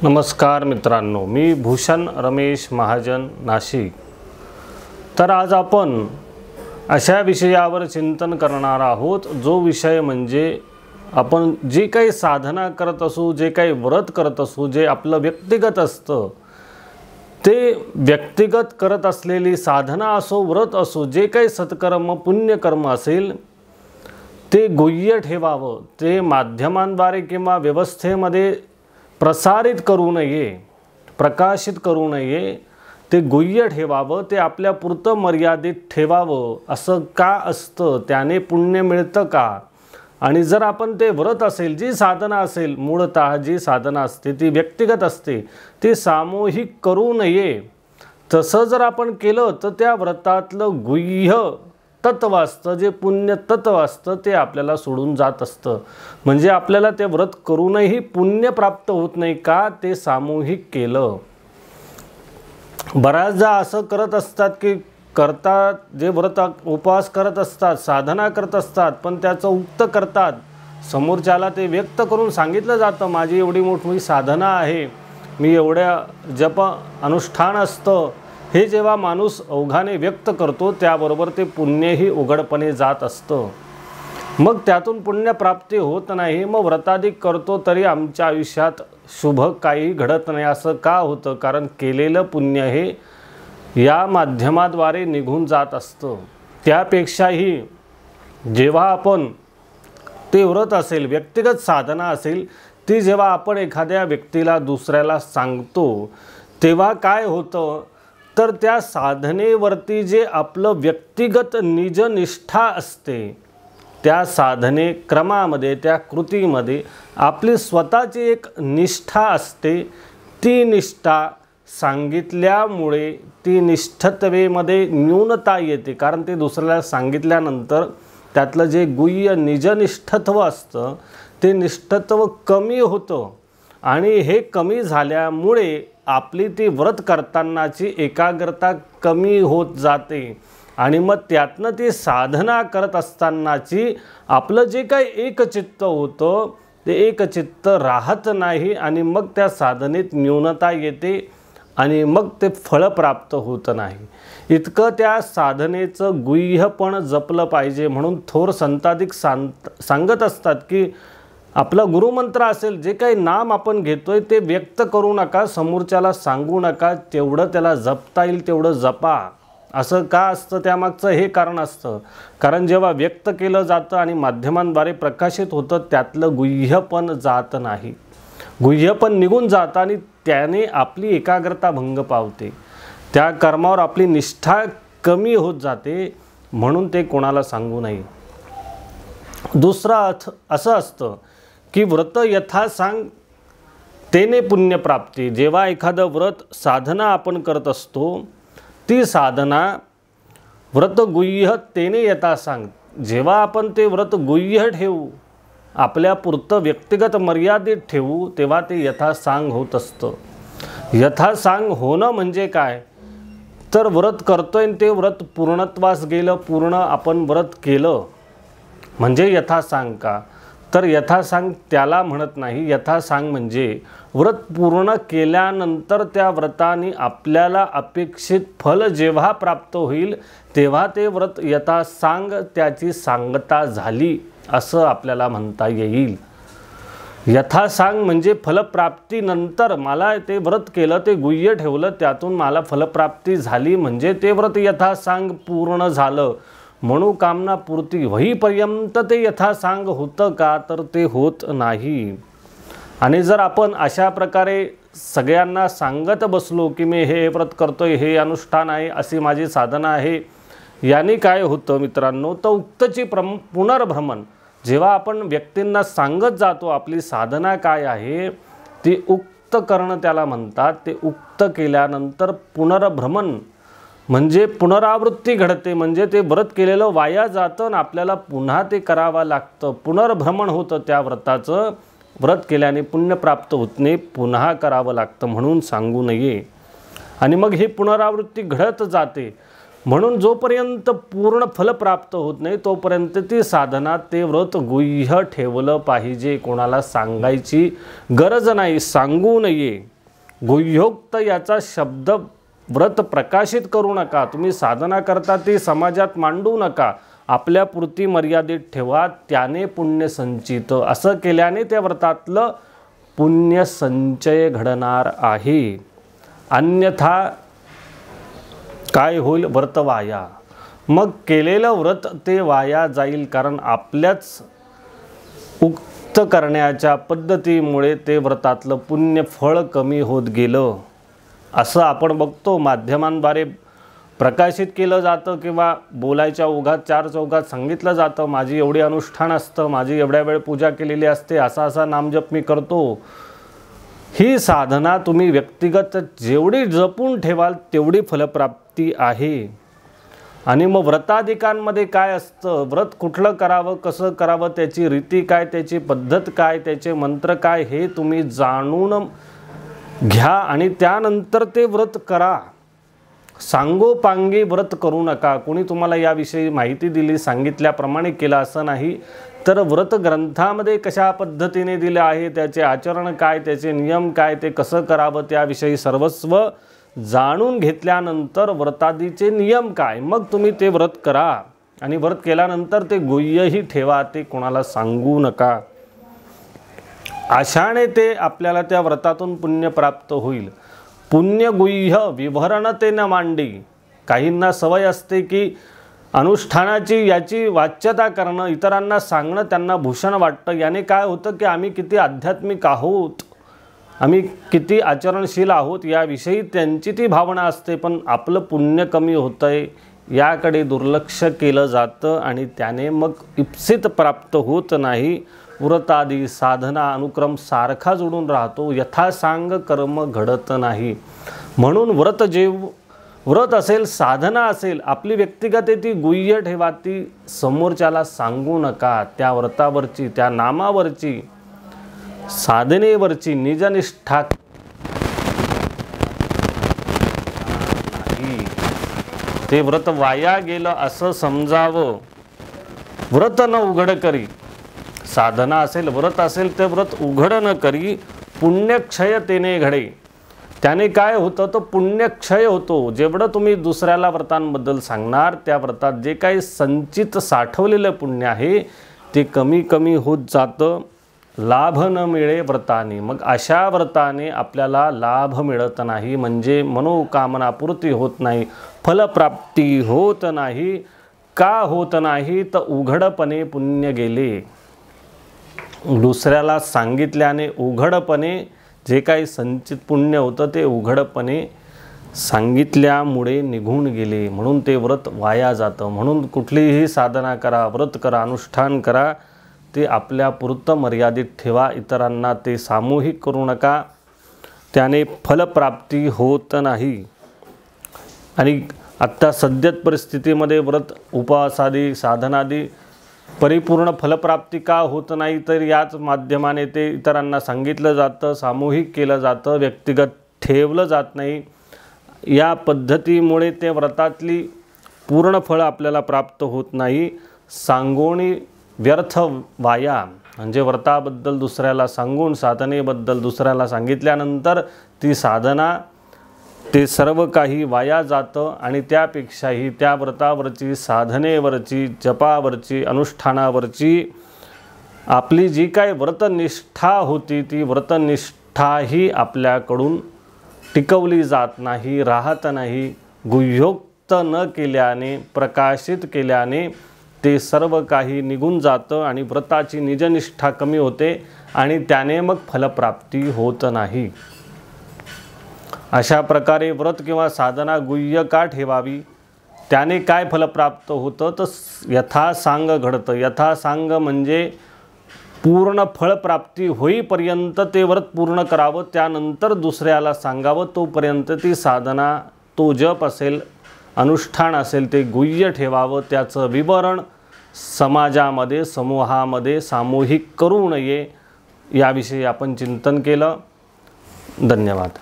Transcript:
नमस्कार मित्रांनो, मी भूषण रमेश महाजन, नाशिक। तर आज आपण अशा विषयावर चिंतन करणार आहोत जो विषय म्हणजे आपण जे काही साधना करत असू, जे काही व्रत करत असू, जे आपलं व्यक्तिगत असतं ते व्यक्तिगत करत असलेली साधना असो, व्रत असो, जे काही सत्कर्म पुण्यकर्म असेल ते गुह्य ठेवावं। ते माध्यमांद्वारे किंवा व्यवस्थेमध्ये प्रसारित करू नये, प्रकाशित करू नये, ते गुह्य ठेवावं, ते आपल्या पुरतं मर्यादित ठेवावं। असं का असतं? त्याने पुण्य मिळतं का? आणि जर आपण ते व्रत असेल, जी साधना असेल, मूळतः जी साधना असते ती व्यक्तिगत असते, ती सामूहिक करू नये। तसं जर आपण केलं तर त्या व्रतातलं गुह्य तत्व असतं, जे पुण्य तत्व असतं ते आपल्याला सोडून जात असतं। म्हणजे आपल्याला ते व्रत करूनही पुण्य प्राप्त होत नाही का? ते सामूहिक केलं। बऱ्याचदा असं करत असतात की करतात, जे व्रत उपवास करत असतात, साधना करत असतात, पण त्याचं उक्त करतात, समोरच्याला ते व्यक्त करून सांगितलं जातं माझी एवढी मोठी साधना आहे, मी एवढ्या जप अनुष्ठान असतं। हे जेव्हा माणूस ओघाने व्यक्त करतो त्याबरोबर ते पुण्यही उघडपणे जात असतं। मग त्यातून पुण्यप्राप्ती होत नाही। मग व्रताधिक करतो तरी आमच्या आयुष्यात शुभ काही घडत नाही। असं का होतं? कारण केलेलं पुण्य हे या माध्यमाद्वारे निघून जात असतं। त्यापेक्षाही जेव्हा आपण ते व्रत असेल, व्यक्तिगत साधना असेल, ती जेव्हा आपण एखाद्या व्यक्तीला दुसऱ्याला सांगतो तेव्हा काय होतं? तर त्या साधनेवरती जे आपलं व्यक्तिगत निजनिष्ठा असते, त्या साधने क्रमामध्ये, त्या कृतीमध्ये आपली स्वतःची एक निष्ठा असते। ती निष्ठा सांगितल्यामुळे ती निष्ठत्वेमध्ये न्यूनता येते। कारण ते दुसऱ्याला सांगितल्यानंतर त्यातलं जे गुह्य निजनिष्ठत्व असतं ते निष्ठत्व कमी होतं आणि हे कमी झाल्यामुळे आपली ती व्रत करतानाची एकाग्रता कमी होत जाते आणि मग त्यातनं ती साधना करत असतानाची आपलं जे काही एकचित्त होतं ते एकचित्त राहत नाही आणि मग त्या साधनेत न्यूनता येते आणि मग ते फळ प्राप्त होत नाही। इतकं त्या साधनेचं गुह्य पण जपलं पाहिजे। म्हणून थोर संताधिक सांगत असतात की आपला गुरुमंत्र असेल, जे काही नाम आपण घेतोय ते व्यक्त करू नका, समोरच्याला सांगू नका, तेवढं त्याला जपता येईल तेवढं जपा। असं का असतं? त्यामागचं हे कारण असतं, कारण जेव्हा व्यक्त केलं जातं आणि माध्यमांद्वारे प्रकाशित होतं त्यातलं गुह्य पण जात नाही, गुह्य पण निघून जातं आणि त्याने आपली एकाग्रता भंग पावते, त्या कर्मावर आपली निष्ठा कमी होत जाते। म्हणून ते कोणाला सांगू नये। दुसरा अर्थ असं असतं की व्रत यथा सांग तेने पुण्यप्राप्ती। जेव्हा एखादं व्रत साधना आपण करत असतो, ती साधना व्रत गुह्य तेने यथा सांग, जेव्हा आपण ते व्रत गुह्य ठेवू, आपल्या पुरतं व्यक्तिगत मर्यादित ठेवू, तेव्हा ते यथासांग होत असतं। यथासांग होणं म्हणजे काय? तर व्रत करतोय ते व्रत पूर्णत्वास गेलं, पूर्ण आपण व्रत केलं म्हणजे यथासांग का? तर यथासांग त्याला म्हणत नाही। यथासांग म्हणजे व्रत पूर्ण केल्यानंतर त्या व्रताने आपल्याला अपेक्षित फल जेव्हा प्राप्त होईल तेव्हा ते व्रत यथासांग, त्याची सांगता झाली असं आपल्याला म्हणता येईल। यथासांग म्हणजे फलप्राप्तीनंतर मला ते व्रत केलं, ते गुह्य ठेवलं, त्यातून मला फलप्राप्ती झाली म्हणजे ते व्रत यथासांग पूर्ण झालं। मनोकामना पूर्ती होईपर्यंत ते यथासांग होतं का? तर ते होत नाही। आणि जर आपण अशा प्रकारे सगळ्यांना सांगत बसलो की मी हे व्रत करतोय, हे अनुष्ठान आहे, अशी माझी साधना आहे, याने काय होतं मित्रांनो? तर उक्तची पुनर्भ्रमण, जेव्हा आपण व्यक्तींना सांगत जातो आपली साधना काय आहे, ती उक्त करणं त्याला म्हणतात। ते उक्त केल्यानंतर पुनर्भ्रमण म्हणजे पुनरावृत्ती घडते, म्हणजे ते व्रत केलेलं वाया जातं आणि आपल्याला पुन्हा ते करावं लागतं। पुनर्भ्रमण होतं त्या व्रताचं, व्रत केल्याने पुण्य प्राप्त होत नाही, पुन्हा करावं लागतं, म्हणून सांगू नये। आणि मग ही पुनरावृत्ती घडत जाते। म्हणून जोपर्यंत पूर्ण फल प्राप्त होत नाही तोपर्यंत ती साधना, ते व्रत गुह्य ठेवलं पाहिजे. कोणाला सांगायची गरज नाही, सांगू नये. गुह्योक्त याचा शब्द व्रत प्रकाशित करू नका. तुम्ही साधना करता ती समाजात मांडू नका. आपल्यापुरती मर्यादित ठेवा, त्याने पुण्य संचित. असं केल्याने त्या व्रतातलं पुण्य संचय घडणार आहे. अन्यथा काय होईल? व्रत वाया. मग केलेलं व्रत ते वाया जाईल, कारण आपल्याच उक्त करण्याच्या पद्धतीमुळे ते व्रतातलं पुण्य फळ कमी होत गेलं. असं आपण बघतो, माध्यमांद्वारे प्रकाशित केलं जातं किंवा बोलायच्या ओघात चार चौघात सांगितलं जातं, माझी एवढी अनुष्ठान असतं, माझी एवढ्या वेळ पूजा केलेली असते, असा नामजप मी करतो. ही साधना तुम्ही व्यक्तिगत जेवढी जपून ठेवाल तेवढी फलप्राप्ती आहे. आणि मग व्रताधिकांमध्ये काय असतं, व्रत कुठलं करावं, कसं करावं, त्याची रीती काय, त्याची पद्धत काय, त्याचे मंत्र काय, हे तुम्ही जाणून घ्या आणि त्यानंतर ते व्रत करा. सांगोपांगी व्रत करू नका. कोणी तुम्हाला याविषयी माहिती दिली, सांगितल्याप्रमाणे केलं असं नाही. तर व्रत ग्रंथामध्ये कशा पद्धतीने दिले आहे, त्याचे आचरण काय, त्याचे नियम काय, ते कसं करावं, त्याविषयी सर्वस्व जाणून घेतल्यानंतर व्रतादीचे नियम काय, मग तुम्ही ते व्रत करा. आणि व्रत केल्यानंतर ते गुह्यही ठेवा, ते कोणाला सांगू नका. अशाने ते आपल्याला त्या व्रतातून पुण्य प्राप्त होईल. पुण्य गुह्य विभरणतेने मांडी. काहींना सवय असते की अनुष्ठानाची याची वाच्यता करणं, इतरांना सांगणं त्यांना भूषण वाटतं. याने काय होतं की आम्ही किती आध्यात्मिक आहोत, आम्ही किती आचरणशील आहोत याविषयी त्यांची ती भावना असते. पण आपलं पुण्य कमी होतं आहे याकडे दुर्लक्ष केलं जातं आणि त्याने मग इप्सित प्राप्त होत नाही. व्रतादी साधना अनुक्रम सारखा जोडून राहतो, यथासांग कर्म घडत नाही. म्हणून व्रत असेल, साधना असेल, आपली व्यक्तिगत ती गुह्य ठेवा, ती समोरच्याला सांगू नका. त्या व्रतावरची, त्या नामावरची, साधनेवरची निजनिष्ठा नाही. ते व्रत वाया गेलं असं समजावं. व्रत न उघड करी. साधना असेल, व्रत असेल, ते व्रत उघड न करी, पुण्यक्षय तेने घडे. त्याने काय होतं, तो पुण्यक्षय होतो. जेवढं तुम्ही दुसऱ्याला व्रतांबद्दल सांगणार, त्या व्रतात जे काही संचित साठवलेलं पुण्य आहे ते कमी कमी होत जातं. लाभ न मिळे व्रताने. मग अशा व्रताने आपल्याला लाभ मिळत नाही, म्हणजे मनोकामना पूर्ती होत नाही, फलप्राप्ती होत नाही. का होत नाही? तर उघडपणे पुण्य गेले. दुसऱ्याला सांगितल्याने उघडपणे जे काही संचित पुण्य होतं ते उघडपणे सांगितल्यामुळे निघून गेले. म्हणून ते व्रत वाया जातं. म्हणून कुठलीही साधना करा, व्रत करा, अनुष्ठान करा, ते आपल्यापुरतं मर्यादित ठेवा. इतरांना ते सामूहिक करू नका, त्याने फलप्राप्ती होत नाही. आणि आत्ता सद्यत परिस्थितीमध्ये व्रत उपवासादी साधनादी परिपूर्ण फलप्राप्ती का होत नाही, तर याच माध्यमाने ते इतरांना सांगितलं जातं, सामूहिक केलं जातं, व्यक्तिगत ठेवलं जात नाही. या पद्धतीमुळे ते व्रतातली पूर्ण फळ आपल्याला प्राप्त होत नाही. सांगोणी व्यर्थ वाया. म्हणजे व्रताबद्दल दुसऱ्याला सांगून, साधनेबद्दल दुसऱ्याला सांगितल्यानंतर ती साधना, ते सर्व काही वाया जातं. आणि त्यापेक्षाही त्या व्रतावरची, साधनेवरची, जपावरची, अनुष्ठानावरची आपली जी काही व्रतनिष्ठा होती, ती व्रतनिष्ठाही आपल्याकडून टिकवली जात नाही, राहत नाही. गुह्योक्त न केल्याने, प्रकाशित केल्याने ते सर्व काही निघून जातं आणि व्रताची निजनिष्ठा कमी होते आणि त्याने मग फलप्राप्ती होत नाही. अशा प्रकारे व्रत किंवा साधना गुह्य का ठेवावी? त्याने काय फल प्राप्त होतं? तर यथासांग घडतं. यथासांग म्हणजे पूर्ण फळप्राप्ती होईपर्यंत ते व्रत पूर्ण करावं, त्यानंतर दुसऱ्याला सांगावं. तोपर्यंत ती साधना, तो जप असेल, अनुष्ठान असेल, ते गुह्य ठेवावं. त्याचं विवरण समाजामध्ये, समूहामध्ये सामूहिक करू नये, याविषयी आपण चिंतन केलं. धन्यवाद.